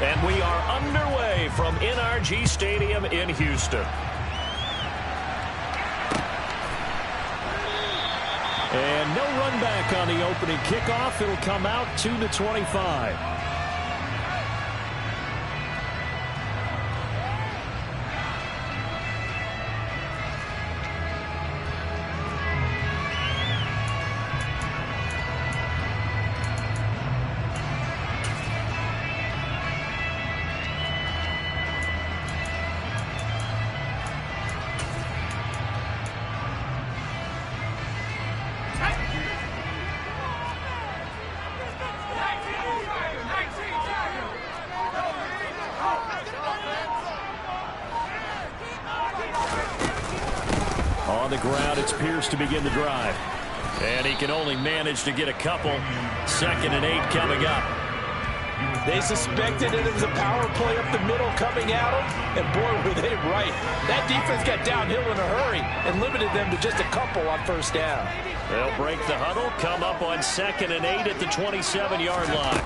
And we are underway from NRG Stadium in Houston. And no run back on the opening kickoff. It'll come out to the 25. On the ground, it's Pierce to begin the drive. And he can only manage to get a couple. 2nd and 8 coming up. They suspected it was a power play up the middle coming at them, and boy, were they right. That defense got downhill in a hurry and limited them to just a couple on 1st down. They'll break the huddle, come up on 2nd and 8 at the 27-yard line.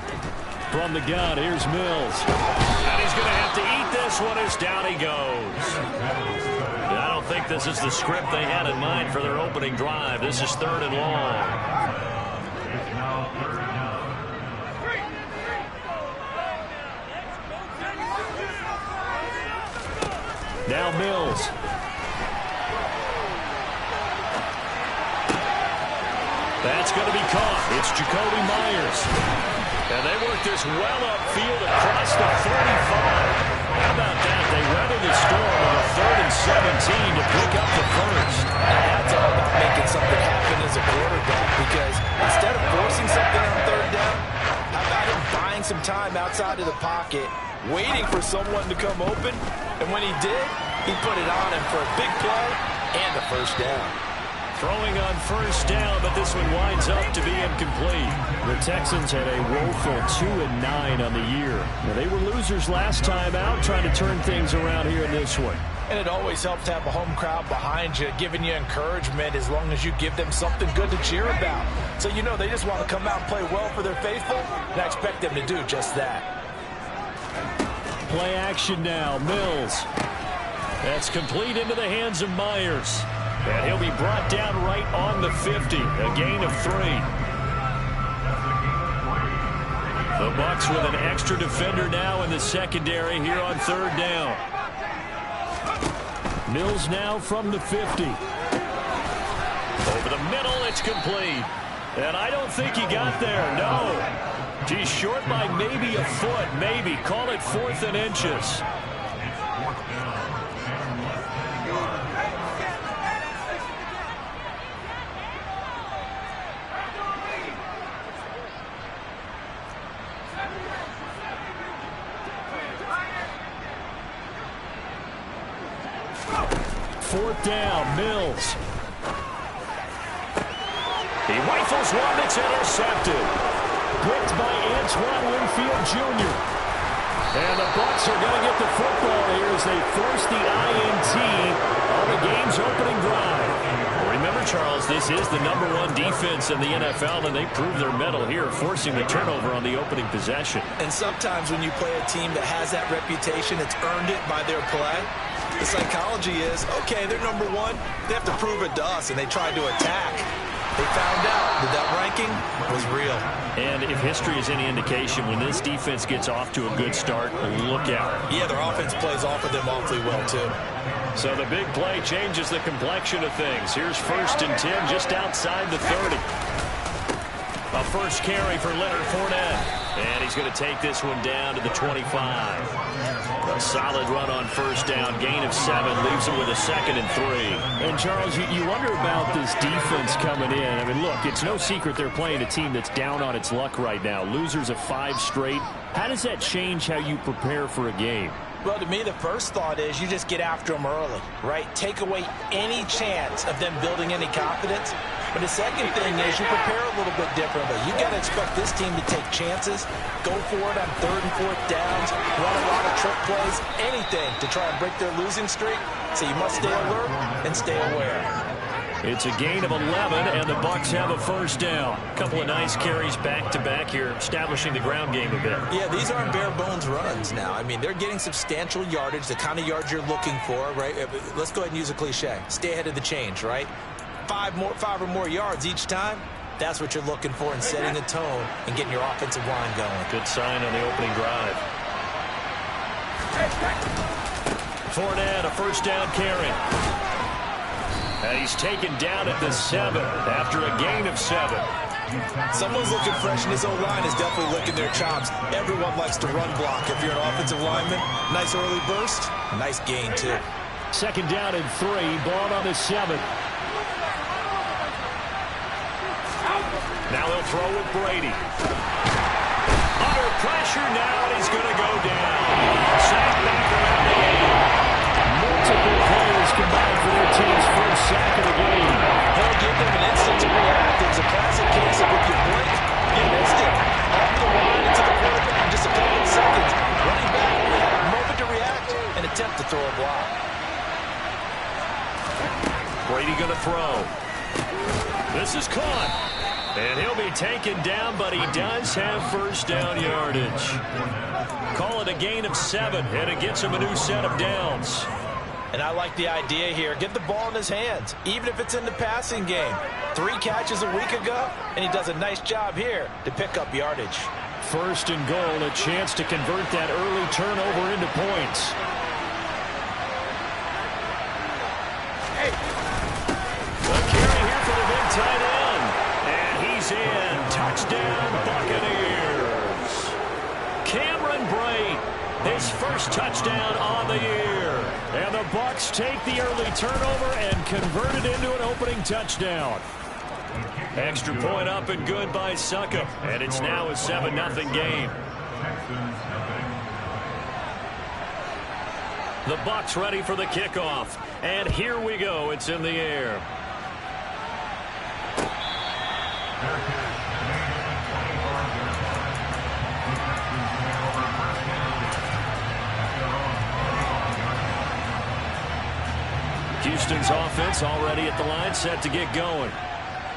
From the gun, here's Mills. And he's going to have to eat this one as down he goes. I don't think this is the script they had in mind for their opening drive. This is 3rd and long. Now Mills. That's going to be caught. It's Jacoby Myers. And they work this well upfield across the 35. How about that? They weather the storm with a 3rd and 17 to pick up the first. And that's all about making something happen as a quarterback, because instead of forcing something on 3rd down, how about him buying some time outside of the pocket, waiting for someone to come open, and when he did, he put it on him for a big play and a 1st down. Throwing on 1st down, but this one winds up to be incomplete. The Texans had a woeful 2-9 on the year. Now, they were losers last time out, trying to turn things around here in this one. And it always helps to have a home crowd behind you, giving you encouragement as long as you give them something good to cheer about. So you know they just want to come out and play well for their faithful, and I expect them to do just that. Play action now, Mills. That's complete into the hands of Myers. And he'll be brought down right on the 50, a gain of 3. The Bucs with an extra defender now in the secondary here on 3rd down. Mills now from the 50. Over the middle, it's complete. And I don't think he got there, no. He's short by maybe a foot, maybe. Call it 4th and inches. Fourth down, Mills. He rifles one that's intercepted. Blitzed by Antoine Winfield Jr. And the Bucs are going to get the football here as they force the INT on the game's opening drive. Remember, Charles, this is the #1 defense in the NFL, and they prove their mettle here, forcing the turnover on the opening possession. And sometimes when you play a team that has that reputation, it's earned it by their play. The psychology is, okay, they're #1. They have to prove it to us, and they tried to attack. They found out that that ranking was real. And if history is any indication, when this defense gets off to a good start, look out. Yeah, their offense plays off of them awfully well, too. So the big play changes the complexion of things. Here's 1st and 10 just outside the 30. A first carry for Leonard Fournette. And he's going to take this one down to the 25. A solid run on 1st down. Gain of 7 leaves him with a 2nd and 3. And, Charles, you wonder about this defense coming in. I mean, look, it's no secret they're playing a team that's down on its luck right now. Losers of 5 straight. How does that change how you prepare for a game? Well, to me, the first thought is you just get after them early, right? Take away any chance of them building any confidence. But the second thing is you prepare a little bit differently. You got to expect this team to take chances, go for it on 3rd and 4th downs, run a lot of trick plays, anything to try and break their losing streak. So you must stay alert and stay aware. It's a gain of 11, and the Bucs have a first down. A couple of nice carries back-to-back here, establishing the ground game a bit. Yeah, these aren't bare-bones runs now. I mean, they're getting substantial yardage, the kind of yards you're looking for, right? Let's go ahead and use a cliche. Stay ahead of the change, right? Five or more yards each time. That's what you're looking for in setting a tone and getting your offensive line going. Good sign on the opening drive. Fournette, a first down carry. And he's taken down at the 7 after a gain of 7. Someone's looking fresh, and this O-line is definitely licking their chops. Everyone likes to run block. If you're an offensive lineman, nice early burst, nice gain, too. Second down and 3, ball on the 7. Now they'll throw with Brady. Under pressure now, and he's going to go down. Sack back around the 8. Multiple players combined for their team's first sack of the game. He'll give them an instant to react. It's a classic case of if you blink, you missed it. Off the line into the quarterback in just a couple of seconds. Running back only had a moment to react and attempt to throw a block. Brady going to throw. This is caught. And he'll be taken down, but he does have first down yardage. Call it a gain of 7, and it gets him a new set of downs. And I like the idea here. Get the ball in his hands, even if it's in the passing game. 3 catches a week ago, and he does a nice job here to pick up yardage. First and goal, a chance to convert that early turnover into points. A carry here for the big tight end. He's in. Touchdown, Buccaneers. Cameron Brate, his first touchdown on the year. And the Bucs take the early turnover and convert it into an opening touchdown. Extra point up and good by Suckup. And it's now a 7-0 game. The Bucs ready for the kickoff. And here we go. It's in the air. Houston's offense already at the line, set to get going.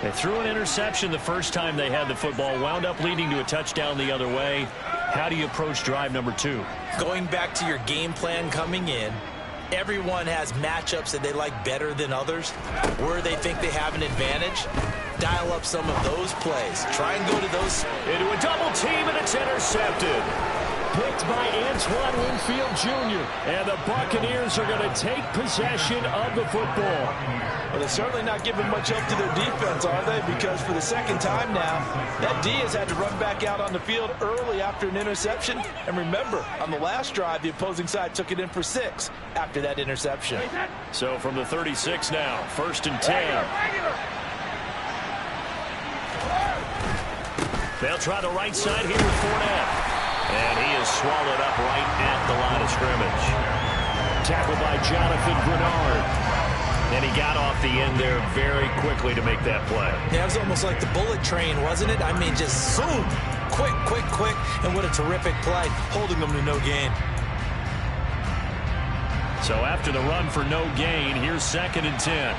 They threw an interception the first time they had the football, wound up leading to a touchdown the other way. How do you approach drive number 2? Going back to your game plan coming in, everyone has matchups that they like better than others, where they think they have an advantage. Dial up some of those plays. Try and go to those. Into a double team, and it's intercepted. Picked by Antoine Winfield Jr. And the Buccaneers are going to take possession of the football. Well, they're certainly not giving much help to their defense, are they? Because for the second time now, that D has had to run back out on the field early after an interception. And remember, on the last drive, the opposing side took it in for 6 after that interception. So from the 36 now, first and 10. They'll try the right side here with Fournette. And he is swallowed up right at the line of scrimmage. Tackled by Jonathan Grenard. And he got off the end there very quickly to make that play. Yeah, it was almost like the bullet train, wasn't it? I mean, just zoom. Quick, quick, quick. And what a terrific play, holding them to no gain. So after the run for no gain, here's second and 10.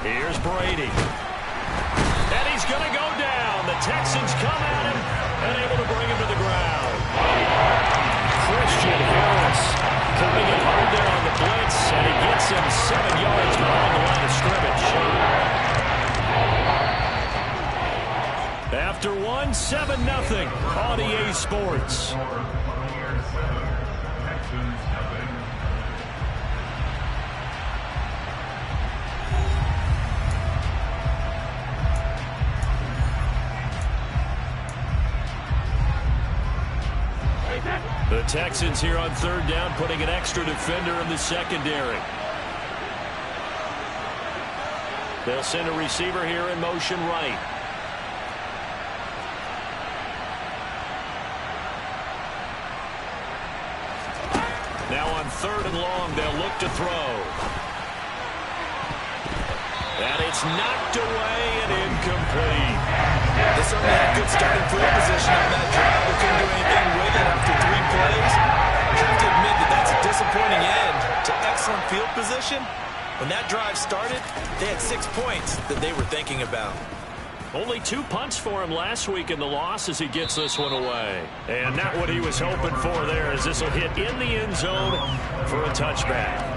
Here's Brady. And he's going to go down. The Texans come at him and able to bring him to the ground. Christian Harris coming in hard there on the blitz, and he gets him 7 yards behind the line of scrimmage. After one, 7-0 on EA Sports. The Texans here on third down, putting an extra defender in the secondary. They'll send a receiver here in motion right. Now on third and long, they'll look to throw. And it's knocked away and incomplete. They certainly had good starting field position on that drive. They couldn't do anything with it after 3 plays. I have to admit that that's a disappointing end to excellent field position, when that drive started, they had 6 points that they were thinking about. Only 2 punts for him last week in the loss as he gets this one away. And not what he was hoping for there, as this will hit in the end zone for a touchback.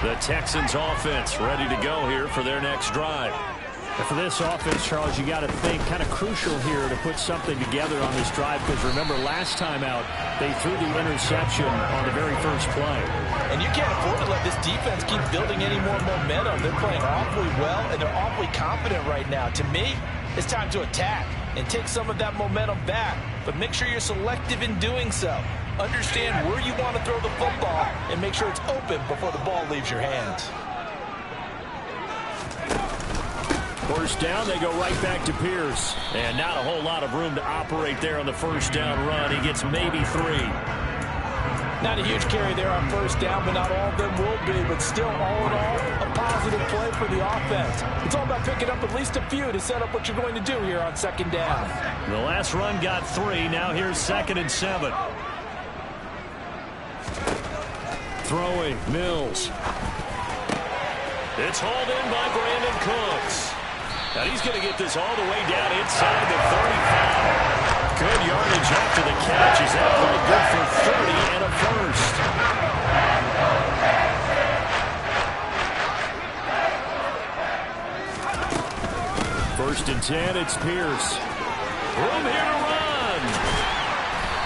The Texans offense ready to go here for their next drive. And for this offense, Charles, you got to think kind of crucial here to put something together on this drive, because remember last time out they threw the interception on the very first play. And you can't afford to let this defense keep building any more momentum. They're playing awfully well, and they're awfully confident right now. To me, it's time to attack and take some of that momentum back, but make sure you're selective in doing so. Understand where you want to throw the football and make sure it's open before the ball leaves your hands. First down, they go right back to Pierce. And not a whole lot of room to operate there on the first down run. He gets maybe 3. Not a huge carry there on first down, but not all of them will be. But still, all in all, a positive play for the offense. It's all about picking up at least a few to set up what you're going to do here on second down. The last run got 3. Now here's 2nd and 7. Throwing, Mills. It's hauled in by Brandon Cooks. And he's going to get this all the way down inside the 35. Good yardage after the catch. Is that play good for 30 and a first? 1st and 10, it's Pierce. Room here to run.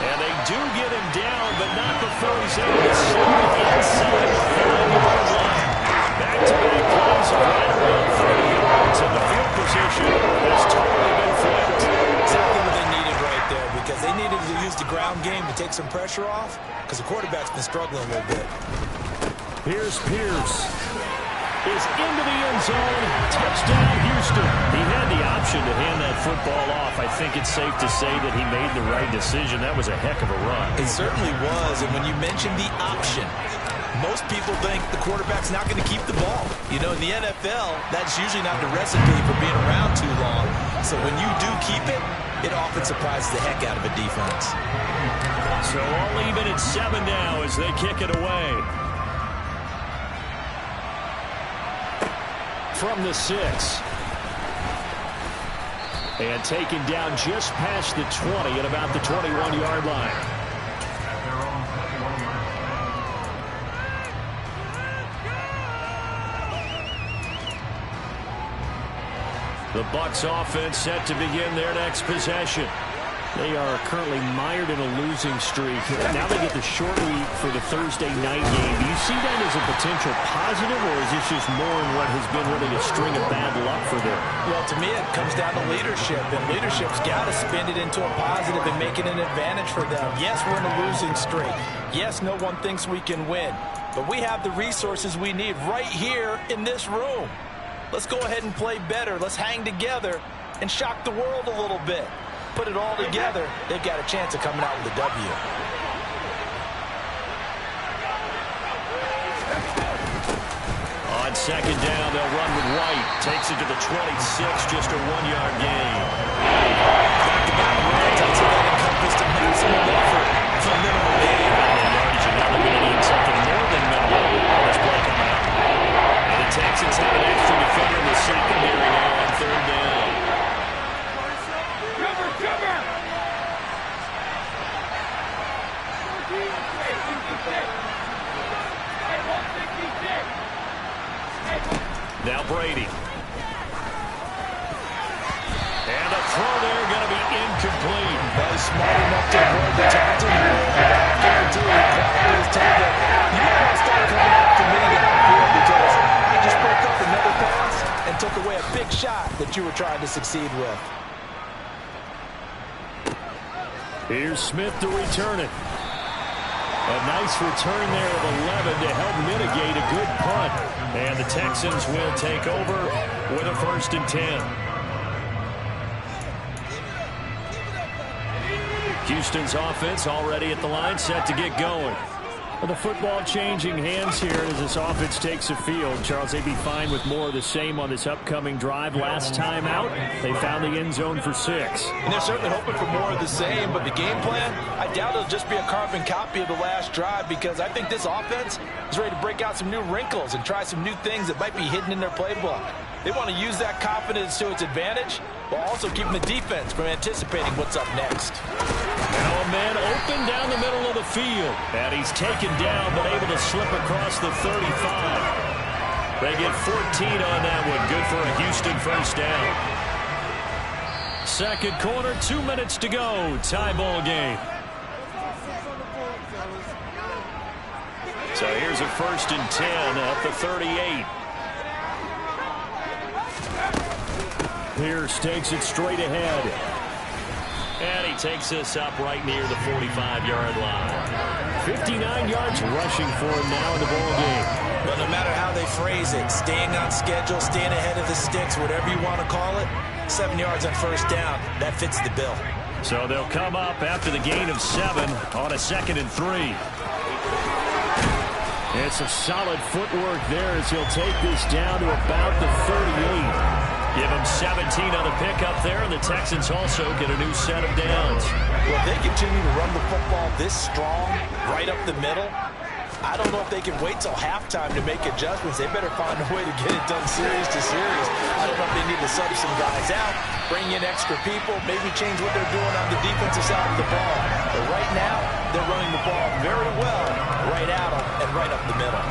And they do get him down, but not before he's able to slide inside the 5-yard line. Back-to-back plays right around 30 yards, and the field position has totally been flipped. Exactly what they needed right there, because they needed to use the ground game to take some pressure off, because the quarterback's been struggling a little bit. Here's Pierce. Is into the end zone. Touchdown, Houston. He had the option to hand that football off. I think it's safe to say that he made the right decision. That was a heck of a run. It certainly was, and when you mention the option, most people think the quarterback's not going to keep the ball. You know, in the NFL, that's usually not the recipe for being around too long. So when you do keep it, it often surprises the heck out of a defense. So all even at 7 now as they kick it away. From the 6. And taken down just past the 20 at about the 21-yard line. The Bucs offense set to begin their next possession. They are currently mired in a losing streak. Now they get the short week for the Thursday night game. Do you see that as a potential positive, or is this just more in what has been really a string of bad luck for them? Well, to me, it comes down to leadership, and leadership's got to spin it into a positive and make it an advantage for them. Yes, we're in a losing streak. Yes, no one thinks we can win, but we have the resources we need right here in this room. Let's go ahead and play better. Let's hang together and shock the world a little bit. Put it all together, they've got a chance of coming out with a W. On second down, they'll run with White. Takes it to the 26, just a 1-yard gain. Back-to-back runs, I'd say that encompassed a maximum effort for minimal gain. Yardage, and now they're going to need something more than minimal on this play coming up. And the Texans have an extra defender in the secondary now on 3rd down. Now Brady. And a throw there going to be incomplete. Well, he's smart enough to avoid the tackle. I guarantee you, probably is told that you don't want to start coming after me downfield because I just broke up another pass and took away a big shot that you were trying to succeed with. Here's Smith to return it. A nice return there of 11 to help mitigate a good punt. And the Texans will take over with a 1st and 10. Houston's offense already at the line, set to get going. Well, the football changing hands here as this offense takes the field. Charles, they'd be fine with more of the same on this upcoming drive. Last time out, they found the end zone for 6. And they're certainly hoping for more of the same, but the game plan, I doubt it'll just be a carbon copy of the last drive, because I think this offense is ready to break out some new wrinkles and try some new things that might be hidden in their playbook. They want to use that confidence to its advantage while also keeping the defense from anticipating what's up next. Now a man open down the middle of the field. And he's taken down but able to slip across the 35. They get 14 on that one. Good for a Houston first down. Second quarter, 2 minutes to go. Tie ball game. So here's a 1st and 10 at the 38. Pierce takes it straight ahead. And he takes this up right near the 45-yard line. 59 yards rushing for him now in the ball game. But no matter how they phrase it, staying on schedule, staying ahead of the sticks, whatever you want to call it, 7 yards on first down, that fits the bill. So they'll come up after the gain of 7 on a 2nd and 3. It's a solid footwork there as he'll take this down to about the 38. Give him 17 on the pickup there, and the Texans also get a new set of downs. Well, if they continue to run the football this strong, right up the middle, I don't know if they can wait till halftime to make adjustments. They better find a way to get it done series to series. I don't know if they need to sub some guys out, bring in extra people, maybe change what they're doing on the defensive side of the ball. But right now, they're running the ball very well, right at them and right up the middle.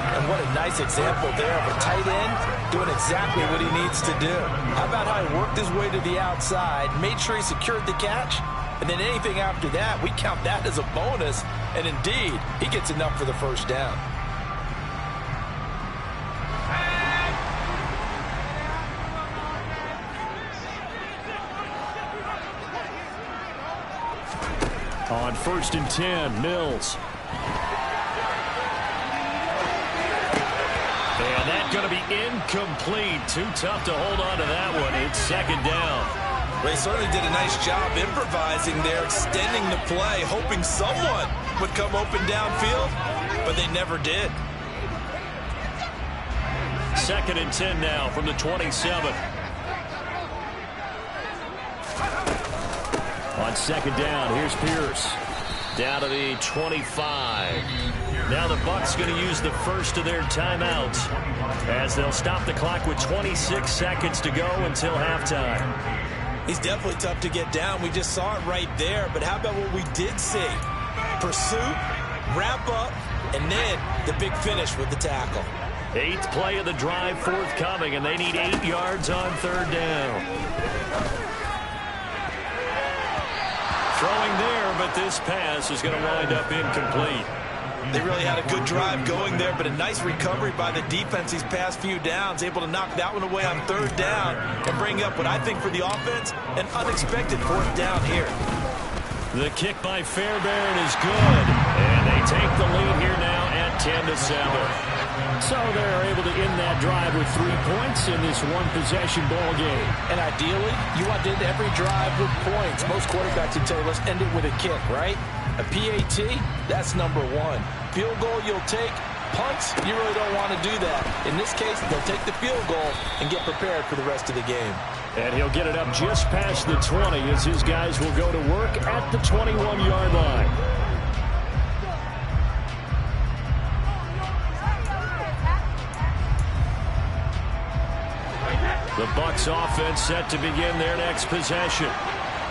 And what a nice example there of a tight end doing exactly what he needs to do. How about how he worked his way to the outside, made sure he secured the catch, and then anything after that, we count that as a bonus. And indeed, he gets enough for the first down. On 1st and 10, Mills. And that's going to be incomplete. Too tough to hold on to that one. It's 2nd down. They certainly did a nice job improvising there, extending the play, hoping someone would come open downfield, but they never did. 2nd and 10 now from the 27. On 2nd down, here's Pierce. Down to the 25. Now the Bucs going to use the first of their timeouts as they'll stop the clock with 26 seconds to go until halftime. He's definitely tough to get down. We just saw it right there. But how about what we did see? Pursuit, wrap up, and then the big finish with the tackle. 8th play of the drive forthcoming, and they need 8 yards on 3rd down. Throwing there, but this pass is going to wind up incomplete. They really had a good drive going there, but a nice recovery by the defense these past few downs, able to knock that one away on 3rd down and bring up what I think for the offense, an unexpected 4th down here. The kick by Fairbairn is good, and they take the lead here now at 10-7. So they're able to end that drive with 3 points in this one-possession ball game. And ideally, you want to end every drive with points. Most quarterbacks would tell you, let's end it with a kick, right? A PAT, that's number 1. Field goal you'll take. Punts, you really don't want to do that. In this case, they'll take the field goal and get prepared for the rest of the game. And he'll get it up just past the 20 as his guys will go to work at the 21-yard line. The Bucs offense set to begin their next possession.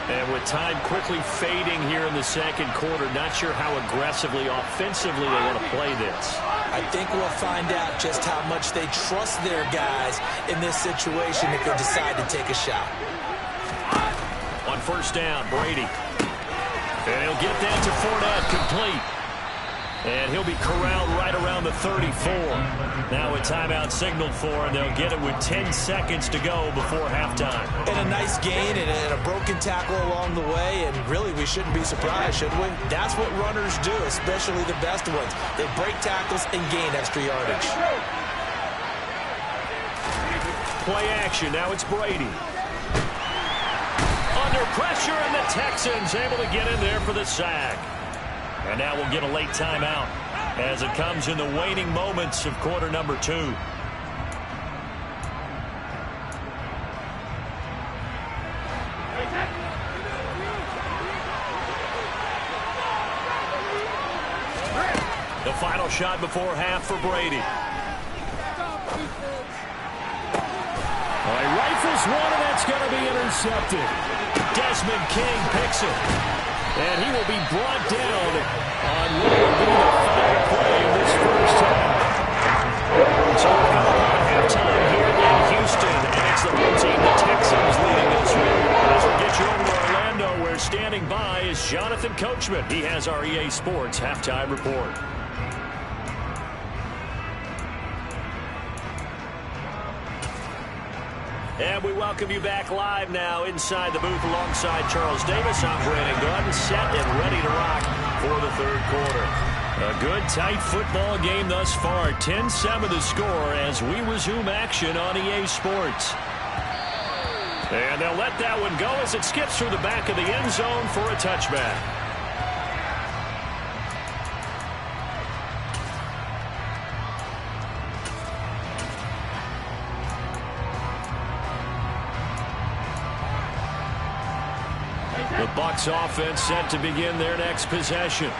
And with time quickly fading here in the second quarter, not sure how aggressively, offensively they want to play this. I think we'll find out just how much they trust their guys in this situation if they decide to take a shot. On 1st down, Brady. And he'll get that to Fournette, complete. And he'll be corralled right around the 34. Now a timeout signaled for, and they'll get it with 10 seconds to go before halftime. And a nice gain and a broken tackle along the way, and really we shouldn't be surprised, should we? That's what runners do, especially the best ones. They break tackles and gain extra yardage. Play action, now it's Brady. Under pressure, and the Texans able to get in there for the sack. And now we'll get a late timeout as it comes in the waning moments of quarter number 2. The final shot before half for Brady. Well, he rifles one, and that's going to be intercepted. Desmond King picks it. And he will be brought down on what will be the final play of this first half. So we're coming on halftime here in Houston, and it's the home team, the Texans, leading this one. As we get you over to Orlando, where standing by is Jonathan Coachman. He has our EA Sports halftime report. And we welcome you back live now inside the booth alongside Charles Davis. I'm Brandon Gordon, set and ready to rock for the third quarter. A good, tight football game thus far. 10-7 the score as we resume action on EA Sports. And they'll let that one go as it skips through the back of the end zone for a touchback. The Bucs offense set to begin their next possession.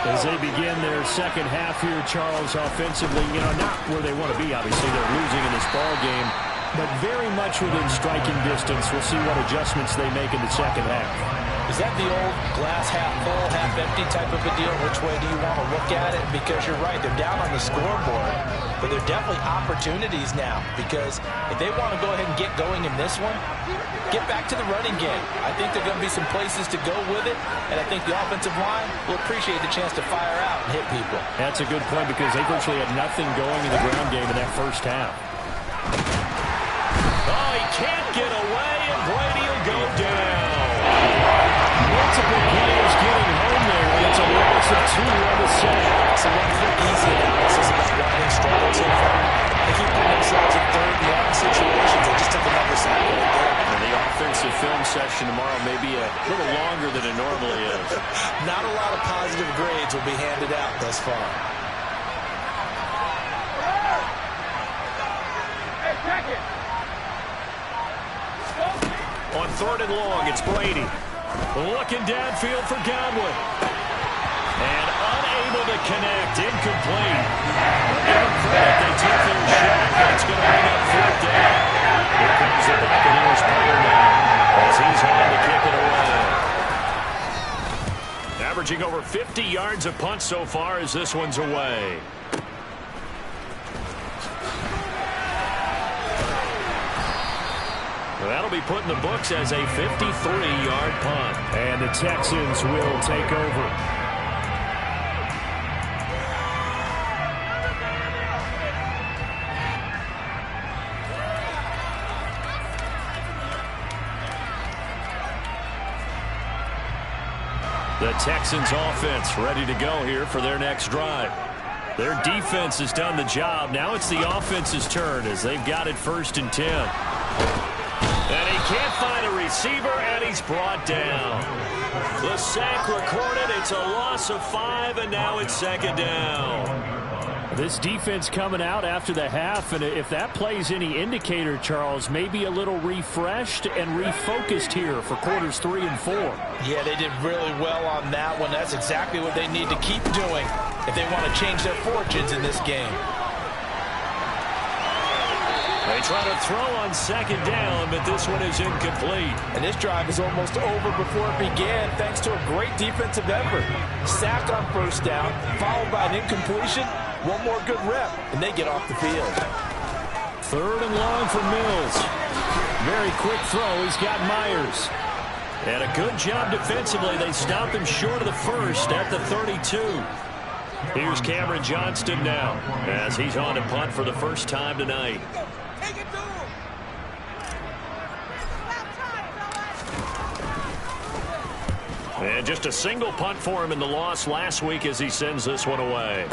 As they begin their second half here, Charles, offensively, not where they want to be. Obviously, they're losing in this ball game, but very much within striking distance. We'll see what adjustments they make in the second half. Is that the old glass half full, half empty type of a deal? Which way do you want to look at it? Because you're right, they're down on the scoreboard, but they're definitely opportunities now, because if they want to go ahead and get going in this one, get back to the running game. I think there are going to be some places to go with it, and I think the offensive line will appreciate the chance to fire out and hit people. That's a good point, because they virtually had nothing going in the ground game in that first half. Oh, he can't get away, and Brady will go down. Multiple players getting home there, and it's a loss of 2 on the set. So one quick, easy analysis about why they struggled so far. They keep putting themselves in third and long situations. They just took another sack right there. And the offensive film session tomorrow may be a little longer than it normally is. Not a lot of positive grades will be handed out thus far. On third and long, it's Brady. Looking downfield for Godwin. And unable to connect. Incomplete. They took their shot, and it's going to bring up fourth down. Here comes the Buccaneers player now as he's on to kick it away. Averaging over 50 yards a punt so far as this one's away. That'll be put in the books as a 53-yard punt. And the Texans will take over. The Texans offense ready to go here for their next drive. Their defense has done the job. Now it's the offense's turn as they've got it 1st and 10. And he can't find a receiver, and he's brought down. The sack recorded. It's a loss of 5, and now it's 2nd down. This defense coming out after the half, and if that plays any indicator, Charles, maybe a little refreshed and refocused here for quarters 3 and 4. Yeah, they did really well on that one. That's exactly what they need to keep doing if they want to change their fortunes in this game. They try to throw on 2nd down, but this one is incomplete. And this drive is almost over before it began, thanks to a great defensive effort. Sack on 1st down, followed by an incompletion. One more good rep, and they get off the field. 3rd and long for Mills. Very quick throw. He's got Myers. And a good job defensively. They stop him short of the 1st at the 32. Here's Cameron Johnston now as he's on to punt for the first time tonight. Take it to him. And just a single punt for him in the loss last week as he sends this one away.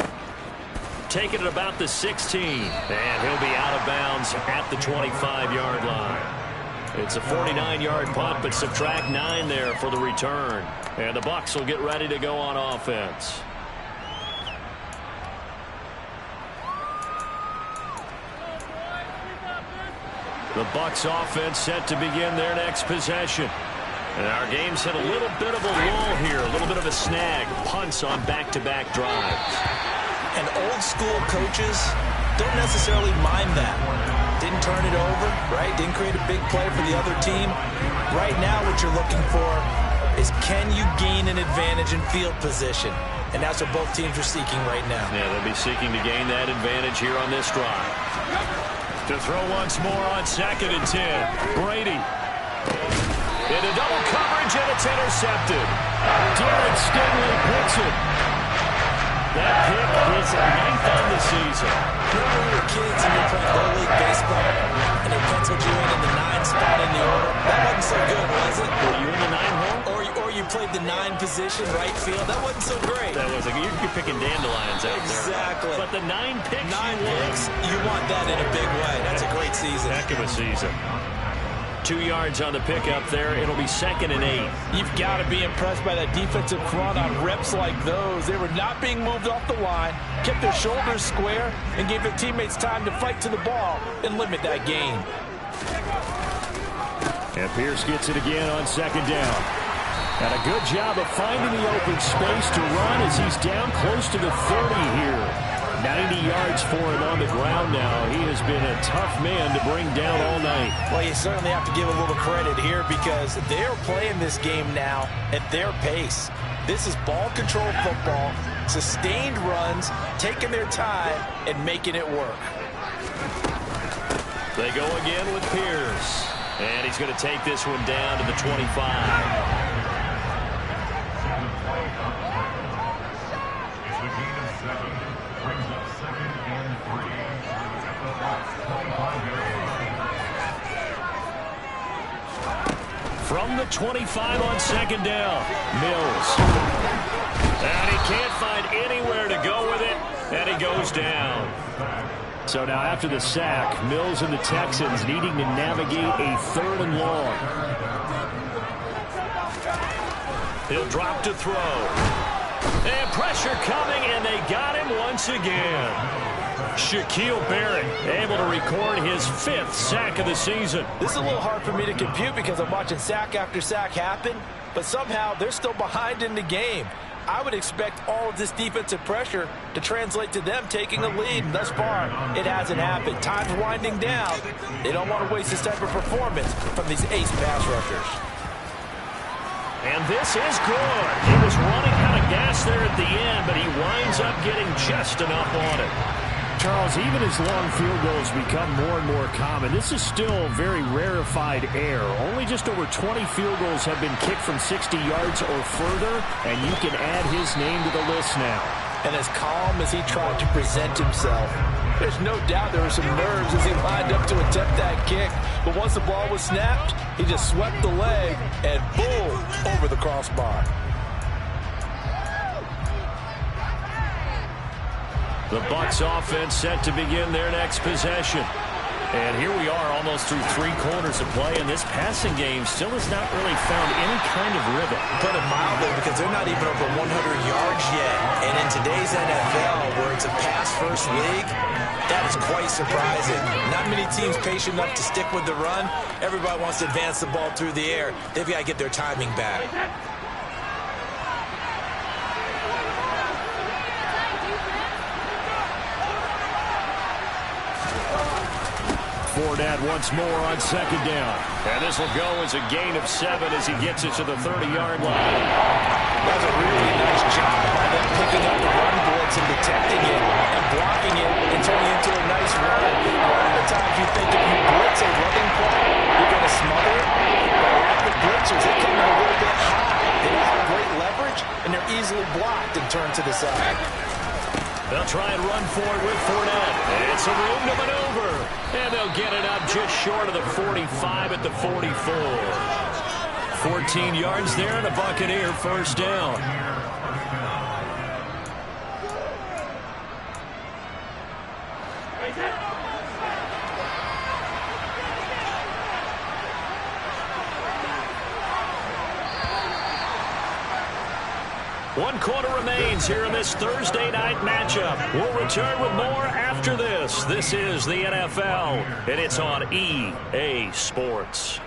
Taking it about the 16. And he'll be out of bounds at the 25-yard line. It's a 49-yard punt, but subtract 9 there for the return. And the Bucs will get ready to go on offense. The Bucs offense set to begin their next possession. And our game's hit a little bit of a lull here, a little bit of a snag. Punts on back-to-back drives. And old-school coaches don't necessarily mind that. Didn't turn it over, right? Didn't create a big play for the other team. Right now what you're looking for is, can you gain an advantage in field position? And that's what both teams are seeking right now. Yeah, they'll be seeking to gain that advantage here on this drive. To throw once more on 2nd and 10. Brady. Into double coverage, and it's intercepted. Derek Stingley picks it. That pick is 9th on the season. Remember when we were kids and we played Little League Baseball, and they penciled you in the 9 spot in the order? That wasn't so good, was it? Were you in the 9 hole? Or you played the 9 position, right field? That wasn't so great. That was you're picking dandelions out there. Exactly. But the 9 picks, 9 picks, you want that in a big way. That's a great season. Heck of a season. 2 yards on the pickup there. It'll be 2nd and 8. You've got to be impressed by that defensive front on reps like those. They were not being moved off the line, kept their shoulders square, and gave their teammates time to fight to the ball and limit that gain. And Pierce gets it again on 2nd down. And a good job of finding the open space to run as he's down close to the 30 here. 90 yards for him on the ground now. He has been a tough man to bring down all night. Well, you certainly have to give a little credit here because they're playing this game now at their pace. This is ball control football, sustained runs, taking their time, and making it work. They go again with Pierce. And he's going to take this one down to the 25. From the 25 on 2nd down, Mills. And he can't find anywhere to go with it, and he goes down. So now after the sack, Mills and the Texans needing to navigate a 3rd and long. He'll drop to throw. And pressure coming, and they got him once again. Shaquille Barrett able to record his 5th sack of the season. This is a little hard for me to compute because I'm watching sack after sack happen, but somehow they're still behind in the game. I would expect all of this defensive pressure to translate to them taking a lead, and thus far, it hasn't happened. Time's winding down. They don't want to waste this type of performance from these ace pass rushers. And this is good. He was running out of gas there at the end, but he winds up getting just enough on it. Charles, even as long field goals become more and more common, this is still very rarefied air. Only just over 20 field goals have been kicked from 60 yards or further, and you can add his name to the list now. And as calm as he tried to present himself, there's no doubt there were some nerves as he lined up to attempt that kick. But once the ball was snapped, he just swept the leg and boom, over the crossbar. The Bucs offense set to begin their next possession. And here we are almost through 3 quarters of play, and this passing game still has not really found any kind of rhythm. Put it mildly, because they're not even over 100 yards yet. And in today's NFL, where it's a pass-first league, that is quite surprising. Not many teams patient enough to stick with the run. Everybody wants to advance the ball through the air. They've got to get their timing back. Fournette once more on 2nd down. And this will go as a gain of 7 as he gets it to the 30-yard line. That's a really nice job by them picking up the run blitz and detecting it and blocking it and turning it into a nice run. A lot of the times you think if you blitz a running play, you're going to smother it. But rapid blitzers, they come in a little bit high. They don't have great leverage, and they're easily blocked and turned to the side. They'll try and run for it with Fournette. It's a room to maneuver. And they'll get it up just short of the 45 at the 44. 14 yards there and a Buccaneer 1st down. 1 quarter remains here in this Thursday night matchup. We'll return with more after this. This is the NFL, and it's on EA Sports.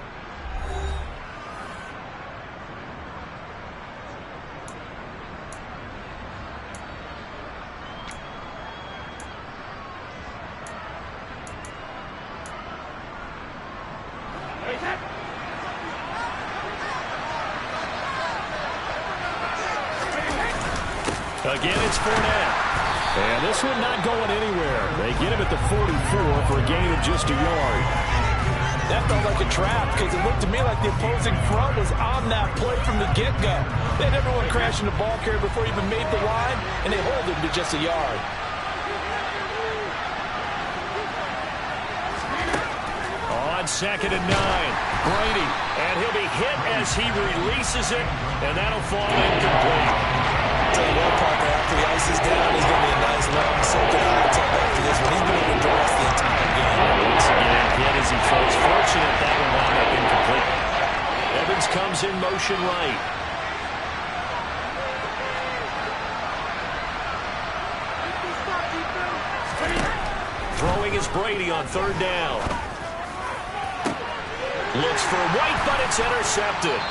Again, it's Fournette. And this one not going anywhere. They get him at the 44 for a gain of just a yard. That felt like a trap because it looked to me like the opposing front was on that play from the get-go. They had everyone crashing the ball carrier before he even made the line, and they hold him to just a yard. On 2nd and 9, Brady. And he'll be hit as he releases it, and that'll fall incomplete. Tell you what, Parker, after the ice is down, he's going to be a nice long soaking hot tub after this one. He's been able to dress the entire game. Once again, hit as he throws. Fortunate that one wound up incomplete. Evans comes in motion right. Throwing is Brady on 3rd down. Looks for White, but it's intercepted.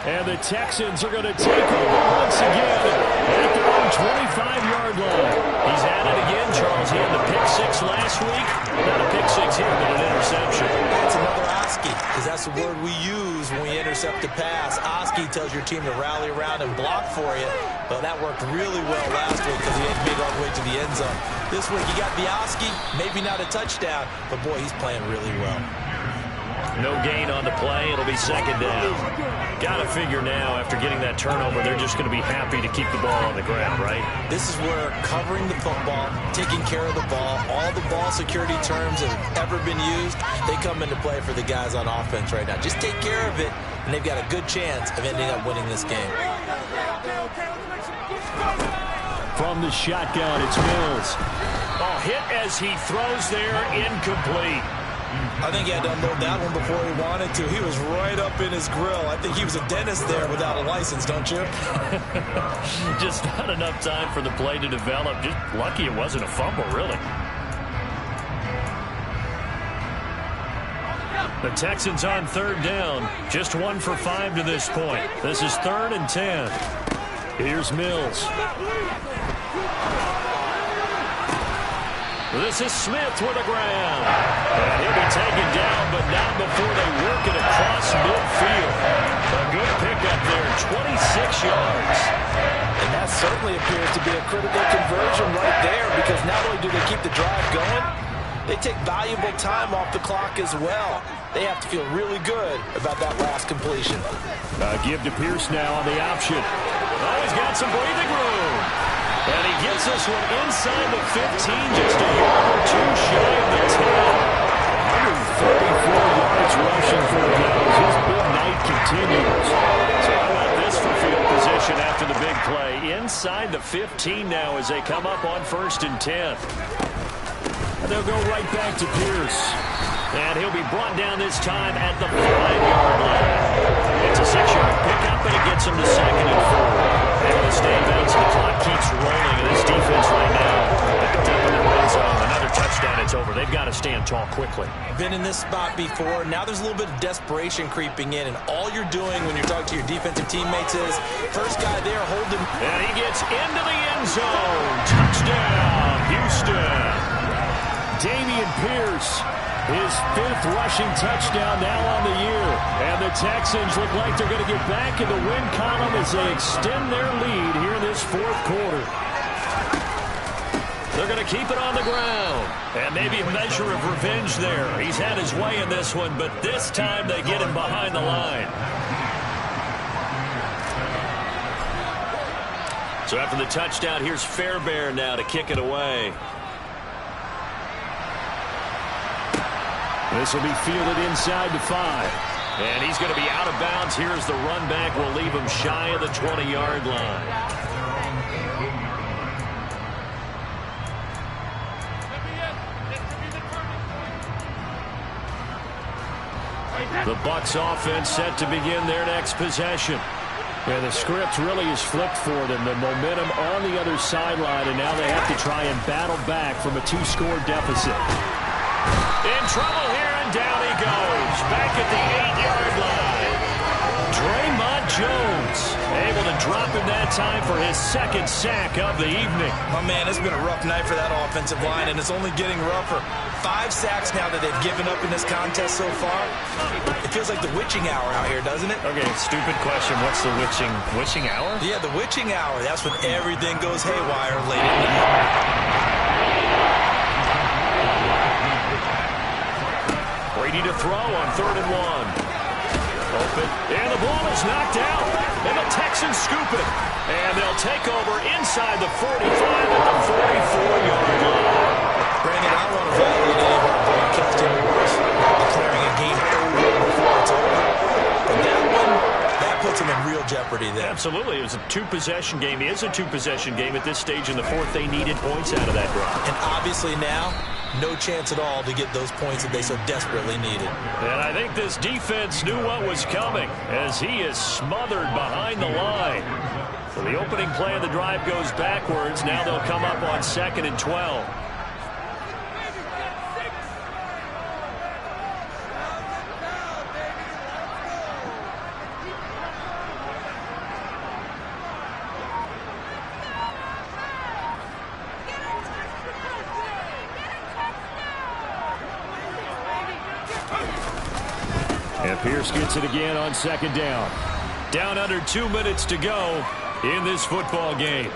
And the Texans are going to take over once again at their own 25-yard line. He's at it again, Charles. He had the pick 6 last week. Not a pick 6 here, but an interception. That's another Oski, because that's the word we use when we intercept a pass. Oski tells your team to rally around and block for you. Well, that worked really well last week because he had made it all the way to the end zone. This week, you got the Oski, maybe not a touchdown, but boy, he's playing really well. No gain on the play. It'll be 2nd down. Got to figure now, after getting that turnover, they're just going to be happy to keep the ball on the ground, right? This is where covering the football, taking care of the ball, all the ball security terms that have ever been used, they come into play for the guys on offense right now. Just take care of it, and they've got a good chance of ending up winning this game. From the shotgun, it's Mills. Oh, hit as he throws there, incomplete. I think he had to unload that one before he wanted to. He was right up in his grill. I think he was a dentist there without a license, don't you? Just not enough time for the play to develop. Just lucky it wasn't a fumble, really. The Texans on 3rd down. Just 1 for 5 to this point. This is 3rd and 10. Here's Mills. This is Smith with the ground. And he'll be taken down, but not before they work it across midfield. A good pickup there, 26 yards. And that certainly appears to be a critical conversion right there, because not only do they keep the drive going, they take valuable time off the clock as well. They have to feel really good about that last completion. Give to Pierce now on the option. Oh, he's got some breathing room. And he gets this one inside the 15, just a yard or 2 shy of the 10. 134 yards rushing for the Bills. His big night continues. So how about this for field position after the big play? Inside the 15 now as they come up on 1st and 10. And they'll go right back to Pierce. And he'll be brought down this time at the 5-yard line. It's a 6-yard pickup, and it gets him to 2nd and 4. And the stand bounce, the clock keeps rolling, and this defense right now backed up in the red zone. Another touchdown, it's over. They've got to stand tall quickly. Been in this spot before. Now there's a little bit of desperation creeping in, and all you're doing when you're talking to your defensive teammates is, first guy there, hold him. And he gets into the end zone. Touchdown, Houston. Dameon Pierce, his 5th rushing touchdown now on the year. And the Texans look like they're going to get back in the win column as they extend their lead here in this 4th quarter. They're going to keep it on the ground. And maybe a measure of revenge there. He's had his way in this one, but this time they get him behind the line. So after the touchdown, here's Fairbairn now to kick it away. This will be fielded inside the 5. And he's going to be out of bounds. Here's the run back. Will leave him shy of the 20-yard line. The Bucs offense set to begin their next possession. Yeah, the script really is flipped for them. The momentum on the other sideline, and now they have to try and battle back from a 2-score deficit. In trouble here, and down he goes. Back at the 8-yard line. Draymond Jones able to drop him that time for his second sack of the evening. Oh, man, it's been a rough night for that offensive line, and it's only getting rougher. 5 sacks now that they've given up in this contest so far. It feels like the witching hour out here, doesn't it? Okay, stupid question. What's the witching hour? Yeah, the witching hour. That's when everything goes haywire late at night. Brady to throw on 3rd and 1. Open, and the ball is knocked out, and the Texans scoop it. And they'll take over inside the 45 at the 44-yard line. Brandon, I don't want to violate any of our broadcasting rules, declaring a game over before it's over. But that one, that puts them in real jeopardy there. Absolutely. It was a 2-possession game. It is a 2-possession game at this stage in the 4th. They needed points out of that drive. And obviously now, no chance at all to get those points that they so desperately needed. And I think this defense knew what was coming as he is smothered behind the line. So the opening play of the drive goes backwards. Now they'll come up on 2nd and 12. And Pierce gets it again on 2nd down. Down under 2 minutes to go in this football game.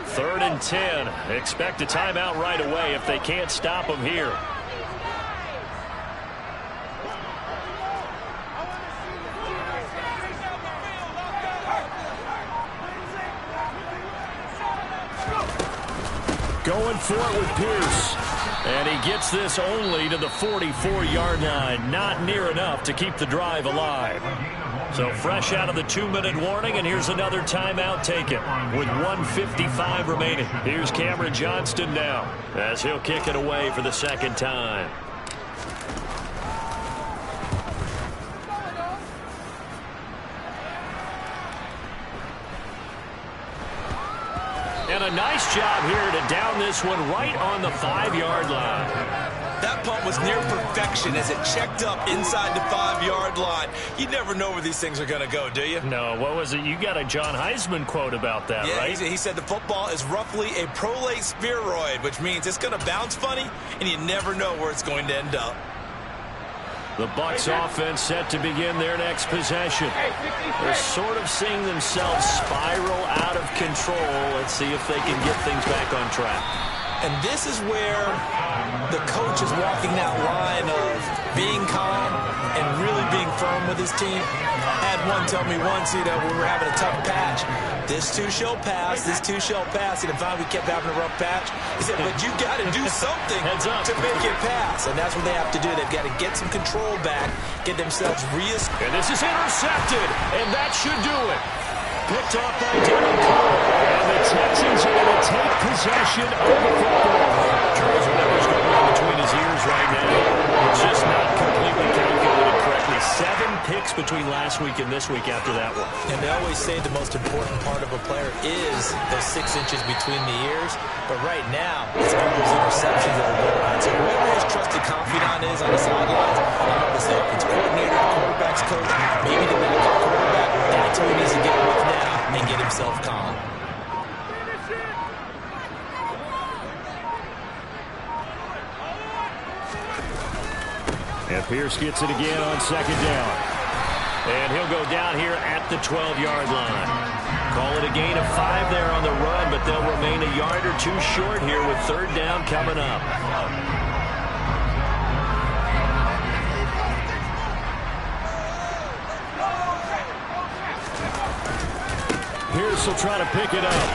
Third and 10. Expect a timeout right away if they can't stop them here. Going for it with Pierce. And he gets this only to the 44-yard line. Not near enough to keep the drive alive. So fresh out of the 2-minute warning, and here's another timeout taken with 1:55 remaining. Here's Cameron Johnston now as he'll kick it away for the 2nd time. And a nice job here to down this one right on the 5-yard line. That punt was near perfection as it checked up inside the 5-yard line. You never know where these things are going to go, do you? No, what was it? You got a John Heisman quote about that, yeah, right? He said the football is roughly a prolate spheroid, which means it's going to bounce funny, and you never know where it's going to end up. The Bucs offense set to begin their next possession. They're sort of seeing themselves spiral out of control. Let's see if they can get things back on track. And this is where the coach is walking that line of being calm and really being firm with his team. I had one tell me once, when we were having a tough patch, this too shall pass, this too shall pass. And finally we kept having a rough patch. He said, but you got to do something to make it pass. And that's what they have to do. They've got to get some control back, get themselves reestablished. And this is intercepted, and that should do it. Picked off by Devin Cole. And the Texans are going to take possession of the football. Charles, whatever's going on between his ears right now, it's just not completely calculated correctly. 7 picks between last week and this week after that one. And they always say the most important part of a player is those 6 inches between the ears. But right now, it's all those interceptions that are going on. So whoever his trusted confidant is on the sidelines, I know it's the offensive coordinator, the quarterback's coach, maybe the backup quarterback, that's who he needs to get with now and get himself calm. And Pierce gets it again on 2nd down. And he'll go down here at the 12-yard line. Call it a gain of 5 there on the run, but they'll remain a yard or 2 short here with 3rd down coming up. Pierce will try to pick it up.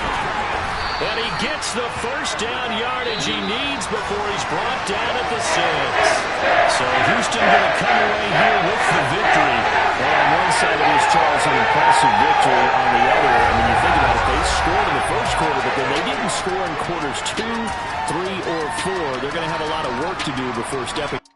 And he gets the 1st down yardage he needs before he's brought down at the 6. So Houston going to come away here with the victory. Well, on one side of this, Charles, an impressive victory. quarters 2, 3, or 4. They're going to have a lot of work to do before stepping.